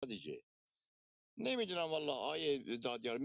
دیگه. نمیدونم والله آیه دادیار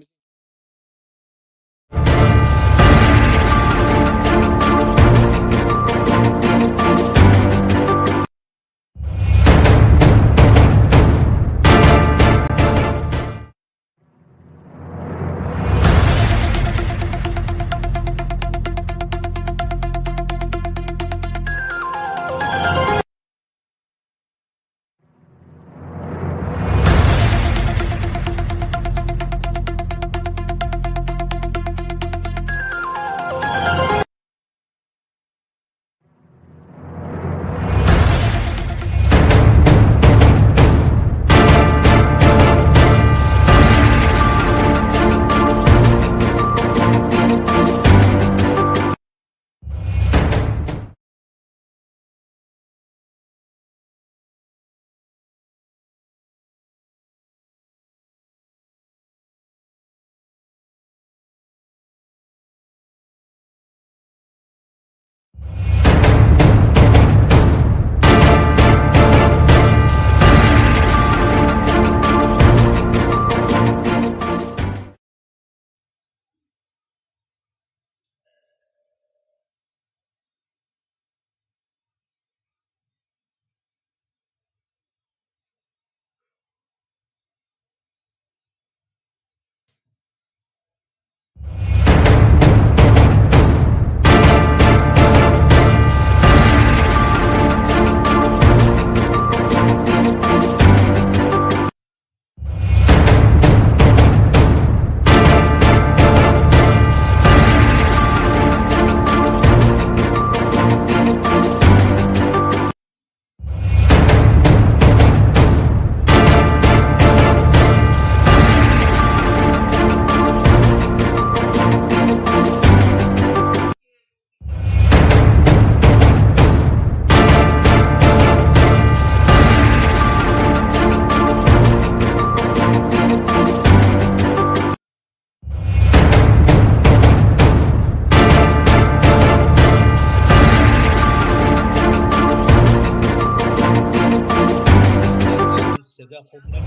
صدا خوب نمیاد.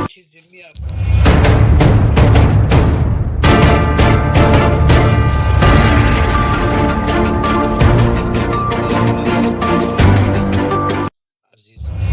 چیزی میاد. عزیز دیدم.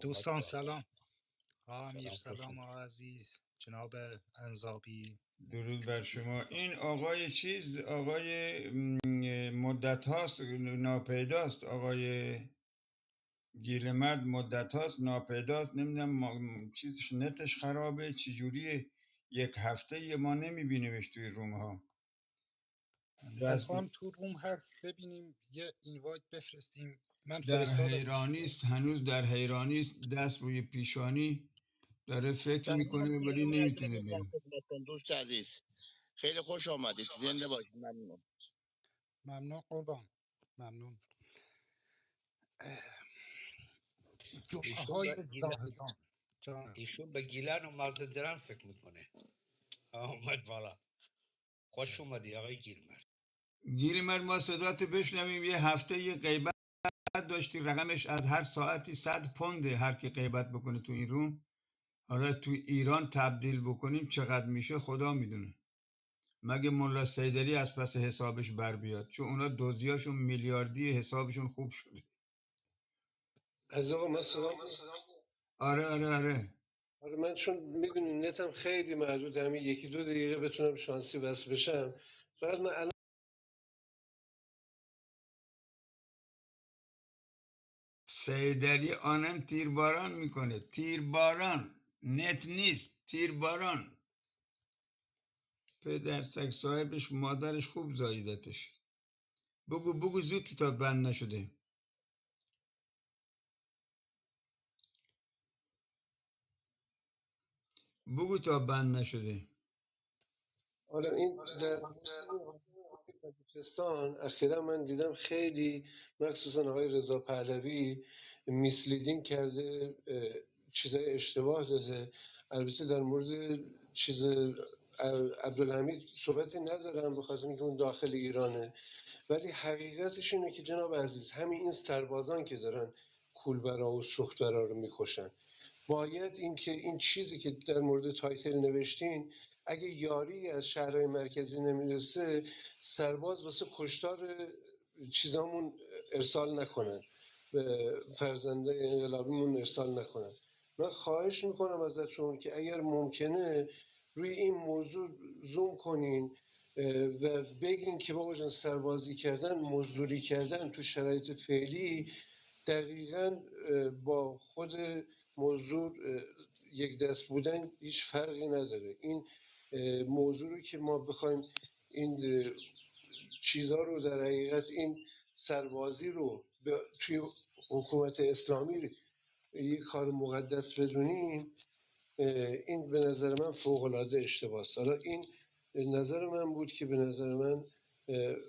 دوستان سلام. امیر سلام سلام عزیز جناب انزابی. درود بر شما. این آقای چیز آقای مدت هاست ناپیداست، آقای گیلمرد مدت هاست ناپیداست. نمیدونم چیزش نتش خرابه چجوریه، یک هفته ما نمیبینیمش توی روم ها. الان تو روم هست، ببینیم یه اینوایت بفرستیم. من در فرستادمش. حیرانی است، هنوز در حیرانی است، دست روی پیشانی داره فکر سلام میکنه ولی عرض نمیتونه میکنم بیان. خدمتتون دوست عزیز. خیلی خوش آمدید، زنده باشید. ممنون. ممنون قربان، ممنون. دعاهای زاهدان. جانم. ایشون به گیلن و مازندران فکر میکنه. اومد بالا. خوش اومدی آقای گیلمرد. گیلمرد ما صدات بشنویم. یه هفته یه غیبت داشتی، رقمش از هر ساعتی 100 پونده هر کی غیبت بکنه تو این روم. حالا تو ایران تبدیل بکنیم چقدر میشه خدا میدونه. مگه ملا سیدری از پس حسابش بر بیاد، چون اونا دوزیاشون میلیاردی، حسابشون خوب شده. از آقا من سلام. آره آره آره. آره من چون میدونی نتم خیلی محدوده، همین یکی دو دقیقه بتونم شانسی وصل بشم. فقط من الان سیدلی آنن تیرباران میکنه. تیرباران، نت نیست، تیرباران. پدر سگ صاحبش مادرش خوب زاییدتش. بگو زود تا بند نشده. بگو تا بند نشده. حالا این در بلوچستان اخیرا من دیدم خیلی مخصوصا آقای رضا پهلوی میسلیدینگ کرده، چیزای اشتباه داده. البته در مورد چیز عبدالحمید صحبتی ندارم به خاطر اینکه اون داخل ایرانه، ولی حقیقتش اینه که جناب عزیز همین این سربازان که دارن کولبرا و سوخترا رو میکشن، باید این چیزی که در مورد تایتل نوشتین اگه یاری از شهرهای مرکزی نمیرسه سرباز واسه کشتار چیزامون ارسال نکنن، به فرزنده انقلابیمون ارسال نکنن. من خواهش میکنم ازتون که اگر ممکنه روی این موضوع زوم کنین و بگین که بابا جان سربازی کردن، مزدوری کردن تو شرایط فعلی دقیقاً با خود مزدور یک دست بودن هیچ فرقی نداره. این موضوع رو که ما بخوایم این چیزها رو در حقیقت این سربازی رو توی حکومت اسلامی یک کار مقدس بدونیم، این به نظر من فوق‌العاده اشتباهه. حالا این نظر من بود که به نظر من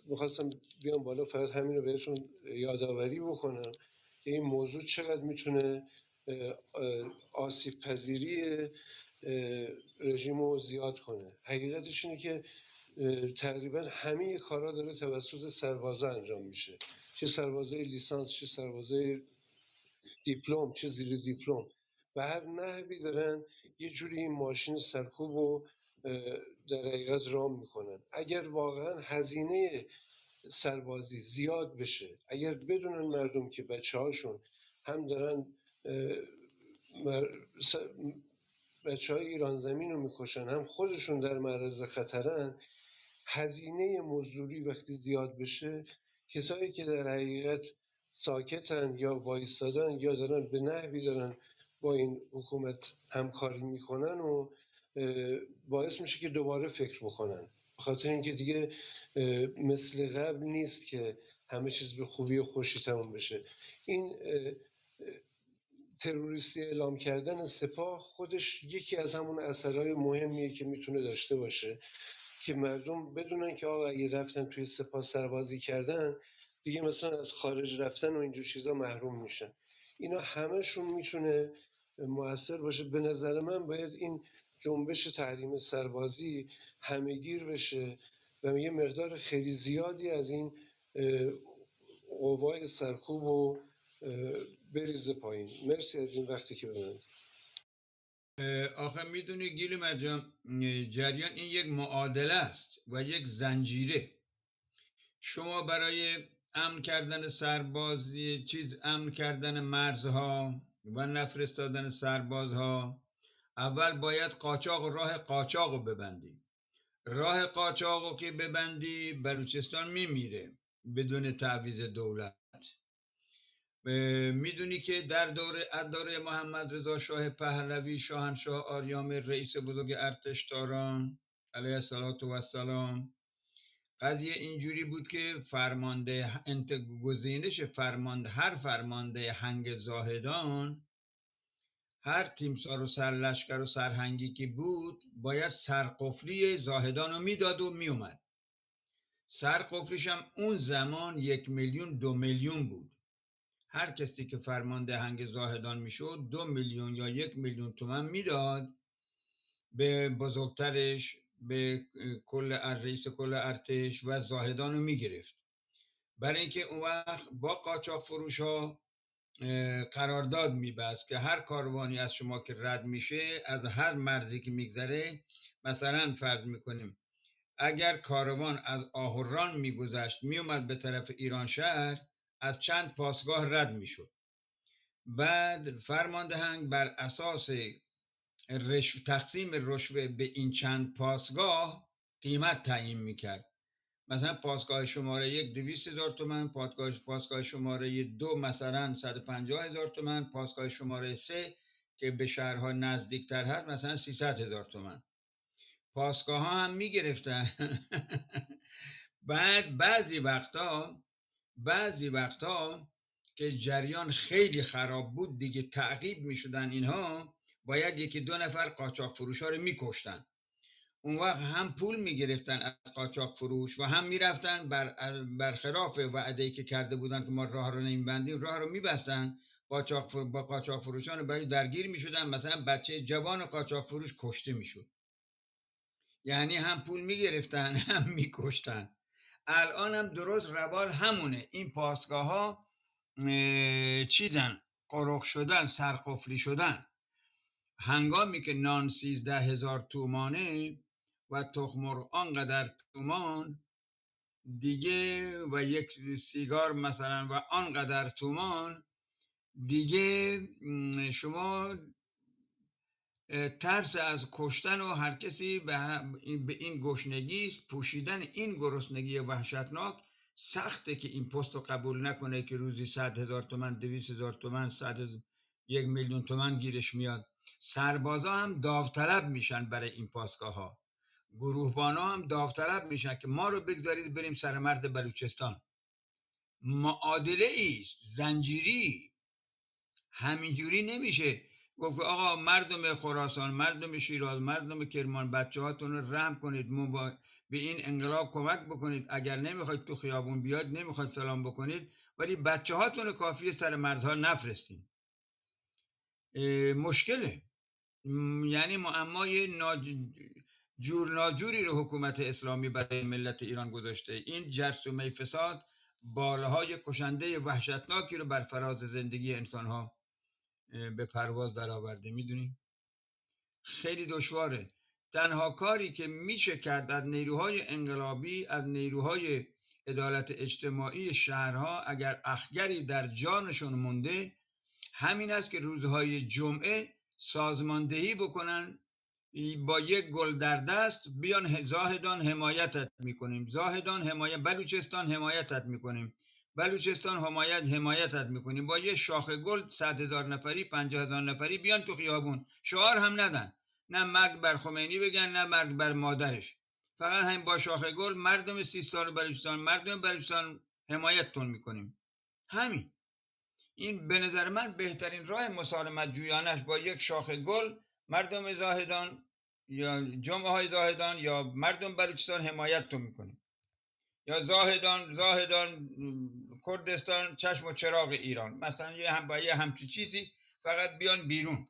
میخواستم بیام بالا فقط همین رو بهتون یادآوری بکنم که این موضوع چقدر میتونه آسیب پذیری رژیم رو زیاد کنه. حقیقتش اینه که تقریبا همه کارا داره توسط سربازا انجام میشه، چه سربازای لیسانس، چه سربازای دیپلم، چه زیر دیپلم، و هر نحوی دارن یه جوری این ماشین سرکوب رو در حقیقت رام میکنن. اگر واقعا هزینه سربازی زیاد بشه، اگر بدونن مردم که بچه هاشون هم دارن بچه های ایران زمین رو میکشن هم خودشون در معرض خطرن، هزینه مزدوری وقتی زیاد بشه کسایی که در حقیقت ساکتن یا وایستادن یا دارن به نحوی دارن با این حکومت همکاری میکنن و باعث میشه که دوباره فکر بکنن، بخاطر اینکه دیگه مثل قبل نیست که همه چیز به خوبی و خوشی تموم بشه. این تروریستی اعلام کردن سپاه خودش یکی از همون اثرهای مهمیه که میتونه داشته باشه که مردم بدونن که آقا اگه رفتن توی سپاه سربازی کردن دیگه مثلا از خارج رفتن و اینجور چیزا محروم میشن. اینا همشون میتونه مؤثر باشه. به نظر من باید این جنبش تحریم سربازی همه‌گیر بشه و یه مقدار خیلی زیادی از این قوای سرکوب و بریزه پایین. مرسی از این وقتی که به من. آخه میدونی گیل مرجان، جریان این یک معادله است و یک زنجیره. شما برای امن کردن سربازی امن کردن مرزها و نفرستادن سربازها اول باید قاچاق و راه قاچاق رو ببندی. راه قاچاق رو که ببندی بلوچستان میمیره بدون تعویض دولت. میدونی که در دوره محمد رضا شاه پهلوی شاهنشاه آریام رئیس بزرگ ارتشداران علیه السلام قضیه اینجوری بود که گزینش هر فرمانده هنگ زاهدان، هر تیمسار و سرلشکر و سرهنگی که بود باید سرقفلی زاهدان رو میداد و میومد. سرقفلیش هم اون زمان 1 میلیون 2 میلیون بود. هر کسی که فرمانده هنگ زاهدان میشد 2 میلیون یا 1 میلیون تومان میداد به بزرگترش، به رئیس کل ارتش، و زاهدان رو میگرفت. برای اینکه اون وقت با قاچاق فروش ها قرارداد میبست که هر کاروانی از شما که رد میشه از هر مرزی که میگذره، مثلا فرض میکنیم اگر کاروان از آهوران میگذشت میومد به طرف ایران شهر، از چند پاسگاه رد میشد. بعد فرمانده هنگ بر اساس تقسیم رشوه به این چند پاسگاه قیمت تعیین میکرد مثلا پاسگاه شماره 1 200,000 تومان، پاسگاه شماره 2 مثلا 150,000 تومان، پاسگاه شماره 3 که به شهرها نزدیکتر هست مثلا 300,000 تومان. پاسگاه ها هم میگرفتن. بعد بعضی وقتا که جریان خیلی خراب بود دیگه تعقیب میشدن اینها، باید یکی دو نفر قاچاق فروش ها رو میکشتن. اون وقت هم پول میگرفتن از قاچاق فروش و هم میرفتن برخلاف وعده‌ای که کرده بودن که ما راه رو نمیبندیم، راه رو میبستن. با قاچاق فروشان برای درگیر میشدن، مثلا بچه جوان قاچاق فروش کشته میشد. یعنی هم پول میگرفتن هم میکشتن. الان هم درست روال همونه. این پاسگاه ها چیزن، قرق شدن، سرقفلی شدن. هنگامی که نان 13,000 تومانه و تخم مرغ آنقدر تومان دیگه و یک سیگار مثلا و آنقدر تومان دیگه، شما ترس از کشتن و هر کسی به این گشنگی، پوشیدن این گرسنگی وحشتناک سخته که این پست رو قبول نکنه که روزی 100,000 تومان، 200,000 تومان، 1,000,000 تومان گیرش میاد. سربازا هم داوطلب میشن برای این پاسگاه ها. گروهبانا هم داوطلب میشن که ما رو بگذارید بریم سر مرز بلوچستان. معادله است زنجیری. همینجوری نمیشه گفت آقا مردم خراسان، مردم شیراز، مردم کرمان، بچه هاتون رو رحم کنید، به این انقلاب کمک بکنید. اگر نمیخواید تو خیابون بیاد، نمیخواید سلام بکنید، ولی بچه هاتون کافیه سر مرزها نفرستین. مشکله. یعنی معمای جور ناجوری رو حکومت اسلامی برای ملت ایران گذاشته. این جرثومه فساد بالهای کشنده وحشتناکی رو بر فراز زندگی انسانها به پرواز در آورده. میدونی خیلی دشواره. تنها کاری که میشه کرد از نیروهای انقلابی، از نیروهای عدالت اجتماعی شهرها، اگر اخگری در جانشون مونده، همین است که روزهای جمعه سازماندهی بکنن، با یک گل در دست بیان زاهدان حمایتت میکنیم، زاهدان حمایت، بلوچستان حمایتت میکنیم، بلوچستان حمایتت میکنیم. با یه شاخه گل 100,000 نفری، 50,000 نفری بیان تو خیابون. شعار هم ندن، نه مرگ بر خمینی بگن، نه مرگ بر مادرش. فقط همین با شاخه گل مردم سیستان و بلوچستان، مردم بلوچستان حمایتتون میکنیم. همین. این به نظر من بهترین راه مسالمت جویانش با یک شاخه گل مردم زاهدان یا جمعه های زاهدان یا مردم بلوچستان حمایتتون میکنیم، یا زاهدان کردستان چشم و چراغ ایران، مثلا یه همچی چیزی، فقط بیان بیرون.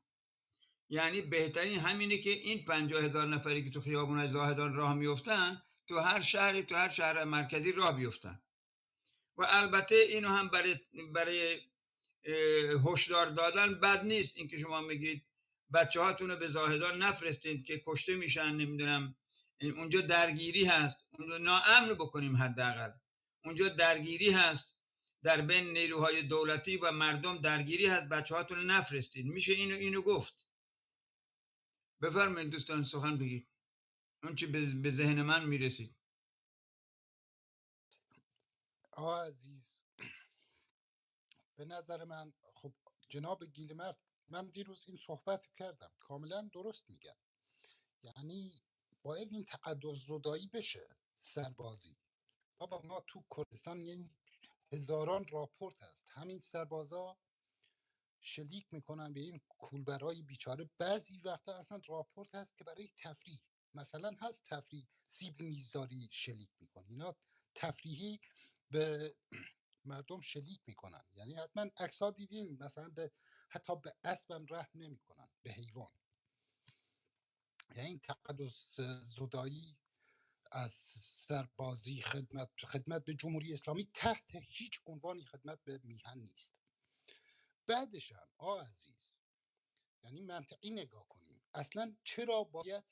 یعنی بهترین همینه که این 50,000 نفری که تو خیابون زاهدان راه میفتن تو هر شهر مرکزی راه بیفتن. و البته اینو هم برای هشدار دادن بد نیست اینکه شما میگید بچه هاتون رو به زاهدان نفرستید که کشته میشن، نمیدونم اونجا درگیری هست، اونجا ناامن بکنیم. حداقل اونجا درگیری هست، در بین نیروهای دولتی و مردم درگیری هست، بچه هاتون رو نفرستید. میشه اینو گفت. بفرمایید دوستان سخن بگید، اون چی به ذهن من میرسید. آقا عزیز، به نظر من خب جناب گیلمرد، من دیروز این صحبت کردم، کاملا درست میگم. یعنی باید این تقدس زدایی بشه. سربازی بابا، ما تو کردستان یعنی هزاران راپورت هست، همین سربازا شلیک میکنن به این کولبرای بیچاره. بعضی وقتا اصلا راپورت هست که برای تفریح، مثلا هست تفریح، سیب میزاری شلیک میکنن اینا، تفریحی به مردم شلیک میکنن. یعنی حتما عکس‌ها دیدین، مثلا حتی به اسبم رحم نمیکنن، به حیوان. یعنی این تقدس زدایی از سربازی، خدمت به جمهوری اسلامی تحت هیچ عنوانی خدمت به میهن نیست. بعدش هم عزیز، یعنی منطقی نگاه کنیم، اصلا چرا باید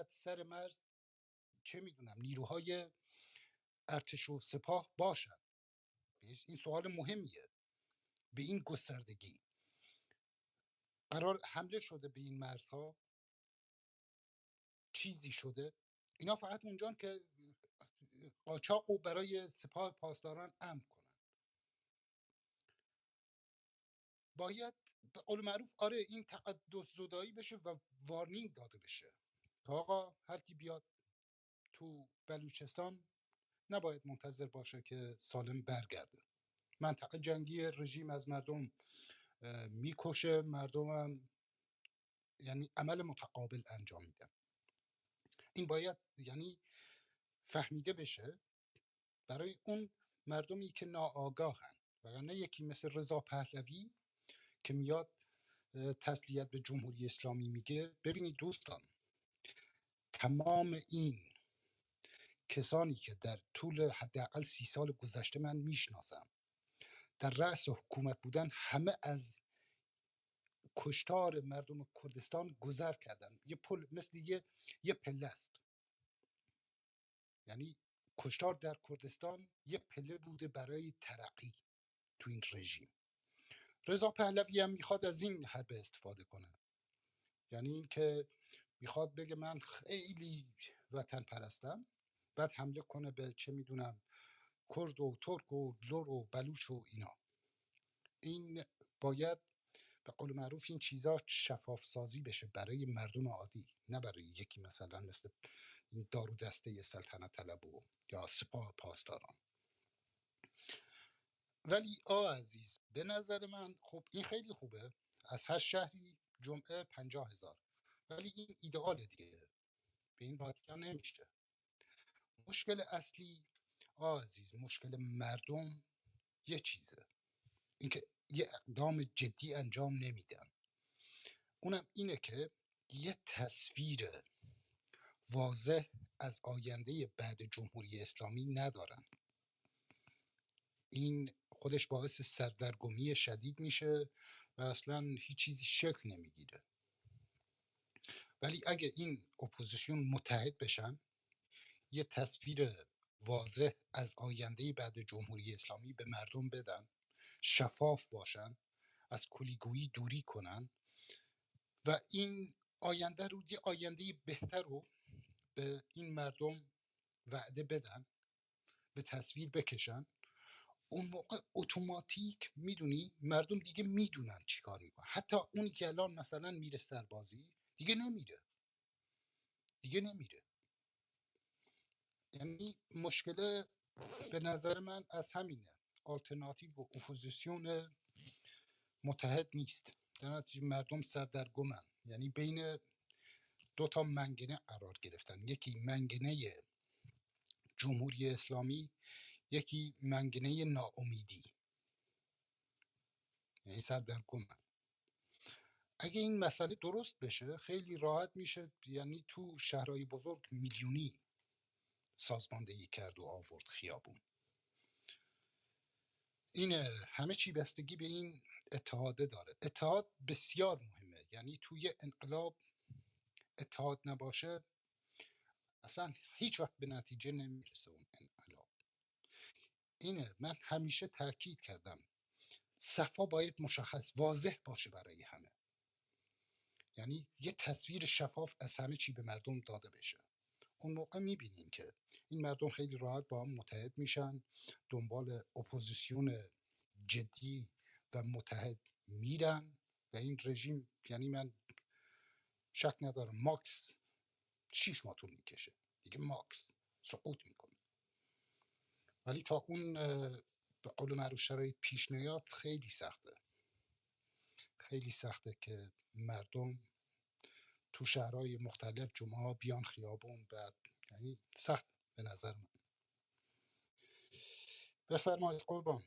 سر مرز چه میدونم نیروهای ارتش و سپاه باشن؟ این سوال مهمیه. به این گستردگی قرار حمله شده به این مرزها؟ چیزی شده؟ اینا فقط اونجان که قاچاق و برای سپاه پاسداران امن کنن. باید به قول معروف آره این تقدس زدایی بشه و وارنینگ داده بشه تا آقا هر کی بیاد تو بلوچستان نباید منتظر باشه که سالم برگرده. منطقه جنگی رژیم از مردم میکشه، مردم هم یعنی عمل متقابل انجام میدن. این باید یعنی فهمیده بشه برای اون مردمی که ناآگاهن، وگرنه یکی مثل رضا پهلوی که میاد تسلیت به جمهوری اسلامی میگه. ببینید دوستان، تمام این کسانی که در طول حداقل 30 سال گذشته من میشناسم در رأس حکومت بودن، همه از کشتار مردم کردستان گذر کردن. یه پل مثل یه پله است، یعنی کشتار در کردستان یه پله بوده برای ترقی تو این رژیم. رضا پهلوی هم میخواد از این حربه استفاده کنه، یعنی اینکه میخواد بگه من خیلی وطن پرستم، بعد حمله کنه به چه میدونم کرد و ترک و لر و بلوچ و اینا. این باید به قول معروف این چیزا شفاف سازی بشه برای مردم عادی، نه برای یکی مثلا مثل این دارو دسته سلطنت طلب و یا سپاه پاسداران. ولی عزیز به نظر من خب این خیلی خوبه، از هر شهری جمعه 50,000، ولی این ایدئال دیگه، به این راحتی هم نمیشه. مشکل اصلی عزیز، مشکل مردم یه چیزه، اینکه یه اقدام جدی انجام نمیدن. اونم اینه که یه تصویر واضح از آینده بعد جمهوری اسلامی ندارن. این خودش باعث سردرگمی شدید میشه و اصلا هیچ چیزی شکل نمیگیره. ولی اگه این اپوزیسیون متحد بشن، یه تصویر واضح از آینده بعد جمهوری اسلامی به مردم بدن، شفاف باشن، از کلیگویی دوری کنن و این آینده رو، یه آینده بهتر رو به این مردم وعده بدن، به تصویر بکشن، اون موقع اتوماتیک میدونی مردم دیگه میدونن چی کار میکنن. حتی اونی که الان مثلا میره سربازی دیگه نمیره. یعنی مشکل به نظر من از همینه، آلترناتیو و اپوزیسیون متحد نیست، در نتیجه مردم سردرگمن، یعنی بین دو تا منگنه قرار گرفتن، یکی منگنه جمهوری اسلامی، یکی منگنه ناامیدی، یعنی سردرگمن. اگه این مسئله درست بشه خیلی راحت میشه، یعنی تو شهرهای بزرگ میلیونی سازماندهی کرد و آورد خیابون. این همه چی بستگی به این اتحاده داره. اتحاد بسیار مهمه، یعنی توی انقلاب اتحاد نباشه اصلا هیچ وقت به نتیجه نمیرسه اون انقلاب. اینه من همیشه تاکید کردم، صفا باید مشخص واضح باشه برای همه، یعنی یه تصویر شفاف از همه چی به مردم داده بشه. اون موقع میبینیم که این مردم خیلی راحت با هم متحد میشن، دنبال اپوزیسیون جدی و متحد میرن و این رژیم، یعنی من شک ندارم ماکس 6 ماه طول میکشه دیگه، ماکس سقوط میکنه. ولی تا اون به قول معروف شرایط پیش نیاد خیلی سخته که مردم تو شهرهای مختلف جمعه ها بیان خیابون، بعد یعنی سخت به نظر من. بفرمایید قربان.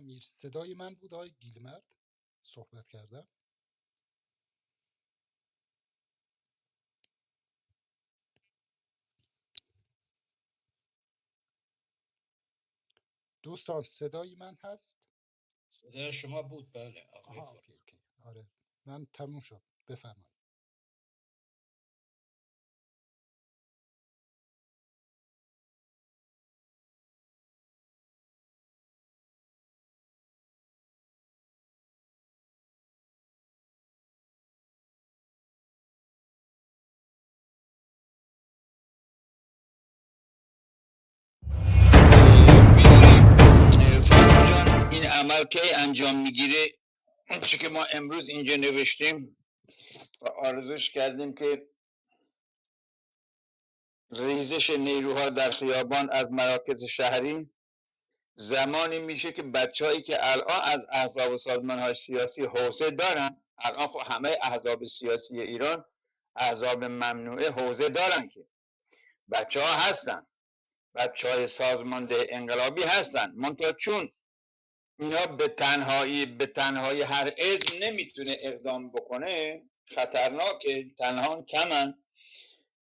میر صدای من بود آقای گیلمرد صحبت کردم. دوستان صدای من هست؟ صدای شما بود بله آقای آها فر. اوکی. آره من تموم شد، بفرمایید. کی انجام میگیره؟ اون چی که ما امروز اینجا نوشتیم و آرزوش کردیم که ریزش نیروها در خیابان از مراکز شهری زمانی میشه که بچه‌هایی که الان از احزاب و سازمان‌های سیاسی حوزه دارن، الان خب همه احزاب سیاسی ایران احزاب ممنوعه حوزه دارن که بچه‌ها هستن، بچه‌های سازمانده انقلابی هستن، منتها چون اینا به تنهایی هر حزب نمیتونه اقدام بکنه، خطرناکه، تنها کمن.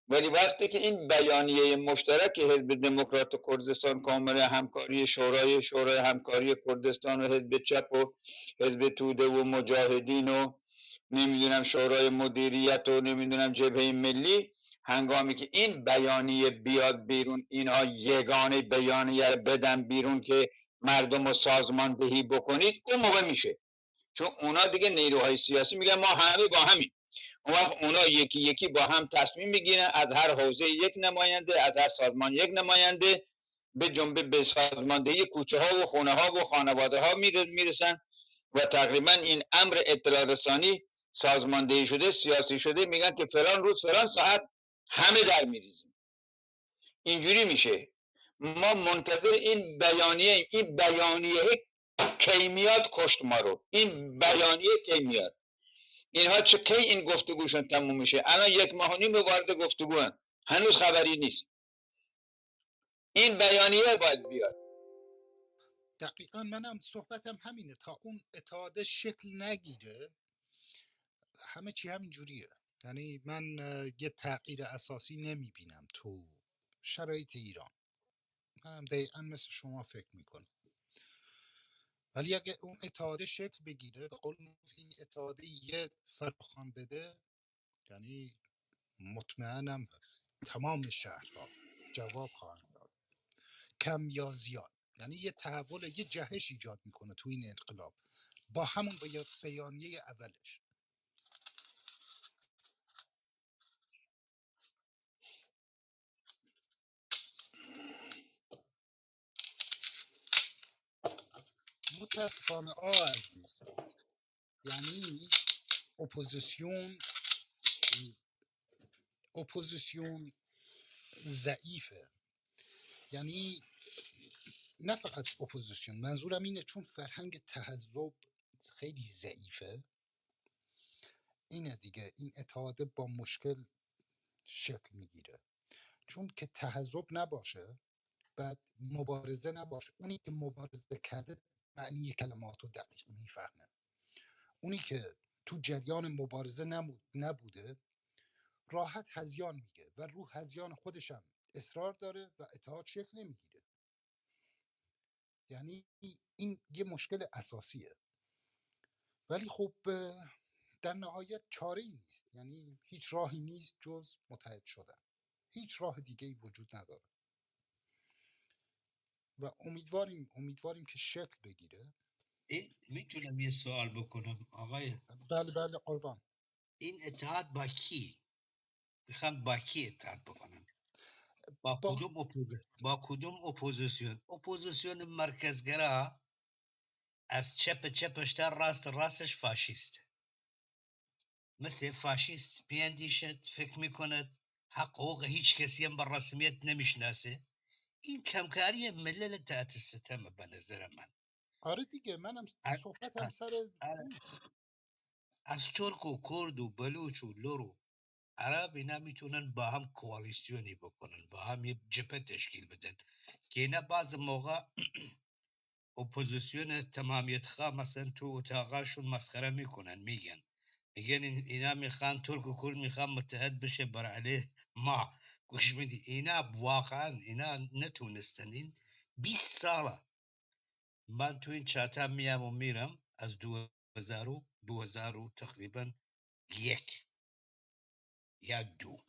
ولی وقتی که این بیانیه مشترک حزب دموکرات کردستان کامل همکاری شورای همکاری کردستان و حزب چپ و حزب توده و مجاهدین و نمیدونم شورای مدیریت و نمیدونم جبهه ملی، هنگامی که این بیانیه بیاد بیرون، اینها یگانه بیانیه رو بدن بیرون که مردم رو سازماندهی بکنید، اون موقع میشه. چون اونا دیگه نیروهای سیاسی میگن ما همه با همین. اون وقت اونا یکی یکی با هم تصمیم میگیرن، از هر حوزه یک نماینده، از هر سازمان یک نماینده، به جنبه به سازماندهی کوچه ها و خونه ها و خانواده ها میرسن و تقریبا این امر اطلاع رسانی سازماندهی شده، سیاسی شده، میگن که فلان روز فلان ساعت همه در میریزیم. اینجوری میشه. ما منتظر این بیانیه کی میاد کشت ما رو. این بیانیه کی میاد؟ اینها چه کی این گفتگوشون تموم میشه؟ الان 1 ماه و نیم وارد گفتگو هن. هنوز خبری نیست. این بیانیه باید بیاد. دقیقا منم صحبتم همینه، تا اون اتحاد شکل نگیره همه چی همین جوریه. یعنی من یه تغییر اساسی نمیبینم تو شرایط ایران. منم دقیقا مثل شما فکر میکنم. ولی اگه اون اتحاد شکل بگیره، به قول معروف این اتحاد یه فراخوان بده، یعنی مطمئنم تمام شهرها جواب خواهند داد، کم یا زیاد. یعنی یه تحول، یه جهش ایجاد میکنه تو این انقلاب با همون بیانیه اولش. متاسفانه عزیز، یعنی اپوزیسیون اپوزیسیون ضعیفه. یعنی نه فقط اپوزیسیون، منظورم اینه چون فرهنگ تحزب خیلی ضعیفه، اینه دیگه این اتحاد با مشکل شکل میگیره. چون که تحزب نباشه، بعد مبارزه نباشه، اونی که مبارزه کرده معنی کلمات رو دقیق میفهمه. اونی که تو جریان مبارزه نبوده راحت هذیان میگه و رو هذیان خودشم اصرار داره و اتحاد شکل نمیگیره. یعنی این یه مشکل اساسیه. ولی خب در نهایت چاره ای نیست، یعنی هیچ راهی نیست جز متحد شدن. هیچ راه دیگه ای وجود نداره و امیدواریم که شکل بگیره. این میتونم یه سوال بکنم آقای؟ بله بله قربان. این اتحاد با کی؟ میخوام با کی اتحاد بکنن؟ با با کدوم اپوزیسیون مرکزگرا، از چپش تا راستش فاشیست، مثل فاشیست بیاندیشد، فکر میکند حقوق هیچ کسی هم بر رسمیت نمیشناسه. این کمکاری ملل تحت ستم به نظر من. آره دیگه، منم صحبتم سر اونه. از ترک و کرد و بلوچ و لور و عرب اینا میتونن با هم کوالیسیونی بکنن، با هم یه جبهه تشکیل بدن که اینا بعض موقع اپوزیسیون تمامیت خواه مثلا تو اتاقاشون مسخره میکنن، میگن اینا میخوان ترک و کرد میخوان متحد بشه بر علیه ما. گوش میدی؟ اینا واقعا اینا نتونستن. این 20 ساله من تو این چاتم میام و میرم از 2000 تقریبا 1 یا 2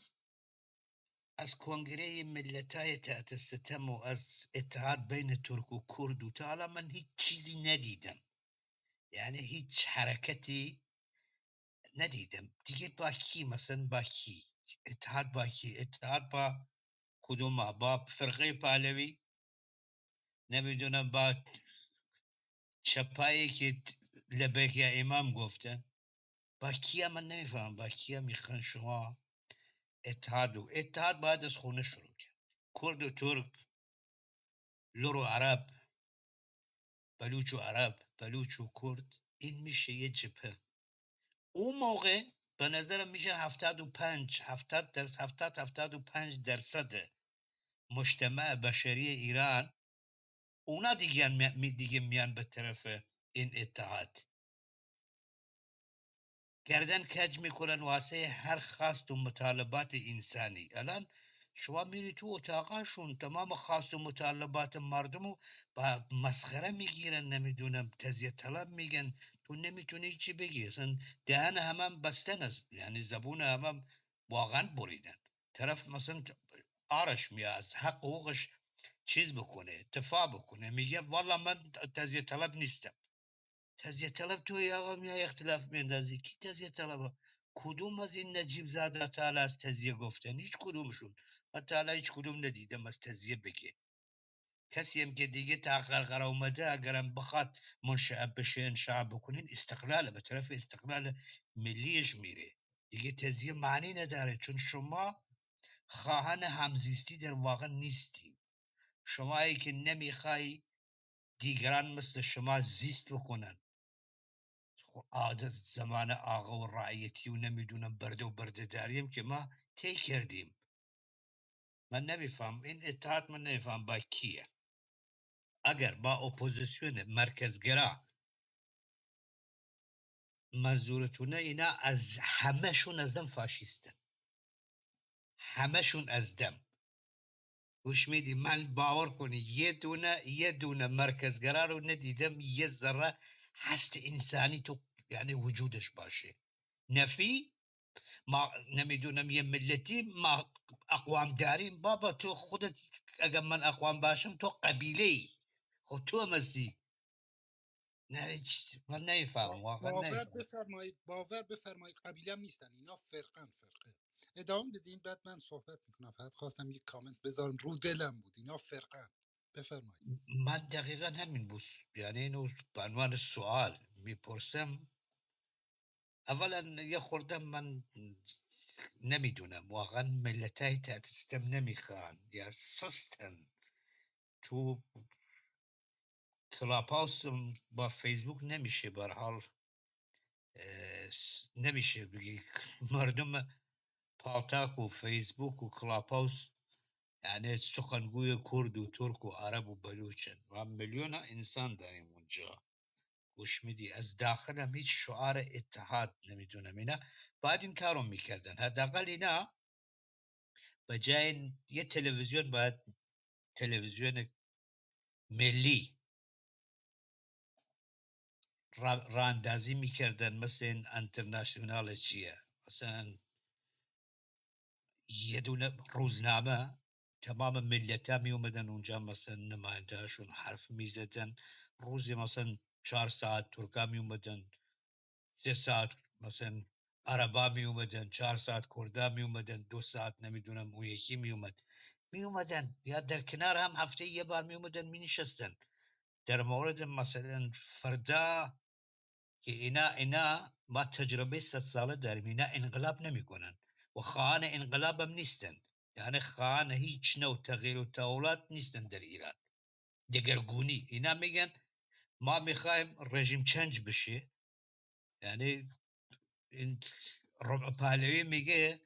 از کنگره ملتای تحت ستم و از اتحاد بین ترک و کرد و تا حالا من هیچ چیزی ندیدم. یعنی هیچ حرکتی ندیدم دیگه. با کی مثلا؟ با کی اتحاد؟ با کی اتحاد؟ با کدوم؟ با فرقه پهلوی؟ نمیدونم. با چپایی که لبیک امام گفتن با کیا من نمیفهم با کیا میخوان شما اتحاد باید از خونه شروع کرد کرد و ترک لور و عرب بلوچ و عرب بلوچ و کرد این میشه یه جبهه اون موقع به نظرم میشه 75% مجتمع بشری ایران اونا دیگه میان به طرف این اتحاد گردن کج میکنن واسه هر خواست و مطالبات انسانی. الان شما میری تو اتاقاشون تمام خواست و مطالبات مردم رو با مسخره میگیرن، نمیدونم تزیه طلب میگن، تو نمیتونی چی بگی، اصلا دهن همم بستن است، یعنی زبون همم واقعا بریدن. طرف مثلا آرش میاد از حق حقوقش چیز بکنه دفاع بکنه، میگه والا من تزیه طلب نیستم. تزیه طلب توی آقا میای اختلاف میندازی، کی تزیه طلبه؟ کدوم از این نجیب زاده تعالی از تزیه گفتن؟ هیچ کدومشون. من تعالی هیچ کدوم ندیدم از تزیه بگه. کسی هم که دیگه تا قرقره اومده اگرم بخواد منشعب بشه انشعب بکنین استقلال به طرف استقلال ملیش میره دیگه. تزیه معنی نداره چون شما خواهان همزیستی در واقع نیستی. شما ای که نمیخوای دیگران مثل شما زیست بکنن، عادت زمان آقا و رعیتی و نمیدونم برده و برده داریم که ما طی کردیم. من نمیفهم این اتحاد، من نمیفهم با کیه. اگر با اپوزیسیون مرکزگرا منظورتونه، اینا از همهشون از دم فاشیستن، همهشون از دم. گوش میدی؟ من باور کنی یه دونه مرکزگرا رو ندیدم یه ذره هست انسانی تو یعنی وجودش باشه. نفی ما نمیدونم یه ملتی ما اقوام داریم. بابا تو خودت اگر من اقوام باشم تو قبیله ای، خب تو هم هستی. نه من نمیفهم واقعا نمیفهم. باور بفرمایید قبیله هم نیستن اینا، فرقه. ادامه بدین بعد من صحبت میکنم. فقط خواستم یک کامنت بذارم، رو دلم بود. اینا فرقن. بفرمایید. من دقیقا همین بود، یعنی اینو به عنوان سوال میپرسم. اولا یه خوردم من نمیدونم واقعا ملتای تحت سیستم نمیخوان یا سستن. تو کلاب هاوس با فیسبوک نمیشه بر حال نمیشه بگی مردم پالتاک و فیسبوک و کلاب هاوس یعنی سخنگوی کرد و ترک و عرب و بلوچن و میلیون انسان داریم اونجا. گوش میدی؟ از داخل هم هیچ شعار اتحاد نمیدونم اینا باید این کارو میکردن. حداقل اینا به جای یه تلویزیون باید تلویزیون ملی راندازی میکردن مثل این انترناشنال چیه، مثلا یه دونه روزنامه تمام ملت ها می اومدن اونجا، مثلا نماینده هاشون حرف می زدن. روزی مثلا 4 ساعت ترکا می اومدن، 3 ساعت مثلا عربا می اومدن، 4 ساعت کردا می اومدن، 2 ساعت نمیدونم اون یکی می اومدن یا در کنار هم هفته یه بار می اومدن می نشستن در مورد مثلا فردا که اینا ما تجربه 100 ساله داریم. اینا انقلاب نمی کنن و خواهان انقلاب هم نیستن، یعنی خواهان هیچ نوع تغییر و تحولات نیستن در ایران دگرگونی. اینا میگن ما میخوایم رژیم چنج بشه. یعنی این ربع پهلوی میگه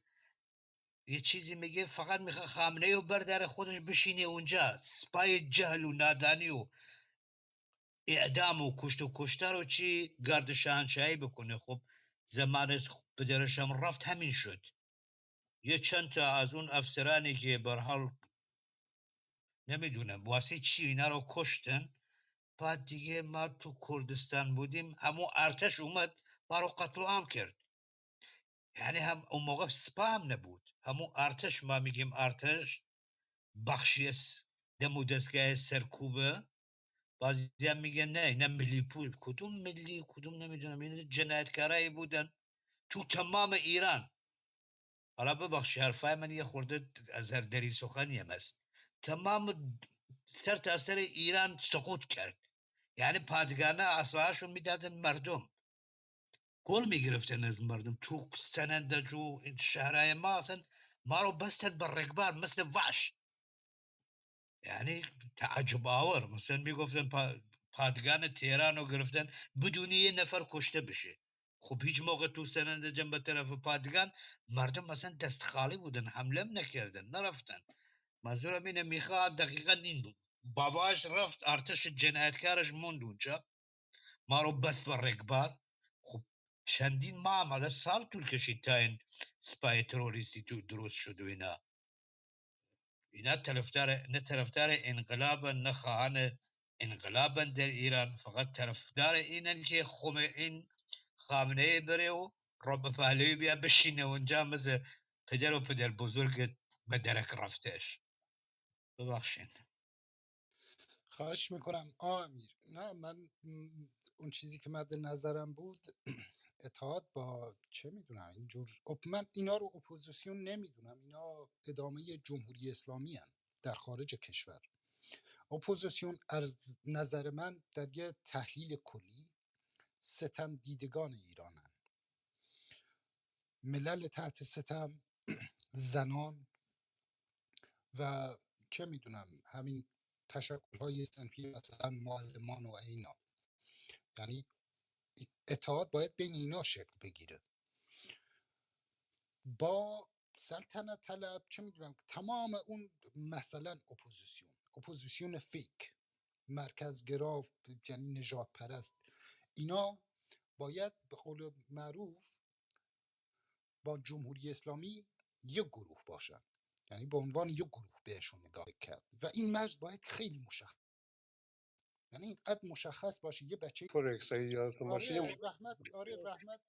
یه چیزی میگه فقط میخواد خامنه و بردار خودش بشینه اونجا، سپای جهل و نادانی و اعدام و کشت و کشتار و چی گرد شاهنشاهی بکنه. خب زمان پدرشم رفت همین شد. یه چند تا از اون افسرانی که برحال نمیدونم واسه چی اینا رو کشتن، بعد دیگه ما تو کردستان بودیم همون ارتش اومد ما رو قتل عام کرد. یعنی هم اون موقع سپاه هم نبود، همون ارتش، ما میگیم ارتش بخشی از دم و دستگاه سرکوبه. بعضی هم میگن نه اینا ملی پول. کدوم ملی کدوم نمیدونم، این جنایتکارایی بودن تو تمام ایران. حالا ببخشی حرفای من یه خورده از هر دری سخنی هم است. تمام سر تا سر ایران سقوط کرد. یعنی پادگان اسلحه‌شون میدادن مردم، گل میگرفتن از مردم. تو سنندج و شهرهای ما اصلا ما رو بستن بر رگبار مثل وحش. یعنی تعجب آور. مثلا میگفتن پادگان تهران رو گرفتن بدون یه نفر کشته بشه. خب هیچ موقع تو سنندج به طرف پادگان مردم مثلا دست خالی بودن، حمله نکردن، نرفتن. منظورم اینه میخواد دقیقا این بود. باباش رفت، ارتش جنایتکارش موند اونجا، ما رو بس بر رگبار. خب چندین ماه عمله سال طول کشید تا این سپای تروریستی تو درست شد و اینا طرفدار انقلاب، نه خواهان انقلاب در ایران، فقط طرفدار اینن که این خامنه بره و رب پهلوی بیا بشینه اونجا مثل پدر بزرگ به درک رفتش. ببخشین. خواهش میکنم امیر. نه من اون چیزی که مد نظرم بود اتحاد با چه میدونم اینجور من اینا رو اپوزیسیون نمیدونم، اینا ادامه جمهوری اسلامی هن در خارج کشور. اپوزیسیون از نظر من در یه تحلیل کلی ستم دیدگان ایرانن، ملل تحت ستم، زنان و چه میدونم همین تشکل‌های صنفی مثلا معلمان و اینا. یعنی اتحاد باید بین اینا شکل بگیره. با سلطنت طلب چه میدونم تمام اون مثلا اپوزیسیون فیک، مرکزگرا، یعنی نجات پرست، اینا باید به قول معروف با جمهوری اسلامی یک گروه باشن، یعنی به عنوان یک گروه بهشون نگاه کرد و این مرز باید خیلی مشخص، یعنی اینقدر مشخص باشه. یه بچه فورکس اگه یادتون باشه آره رحمت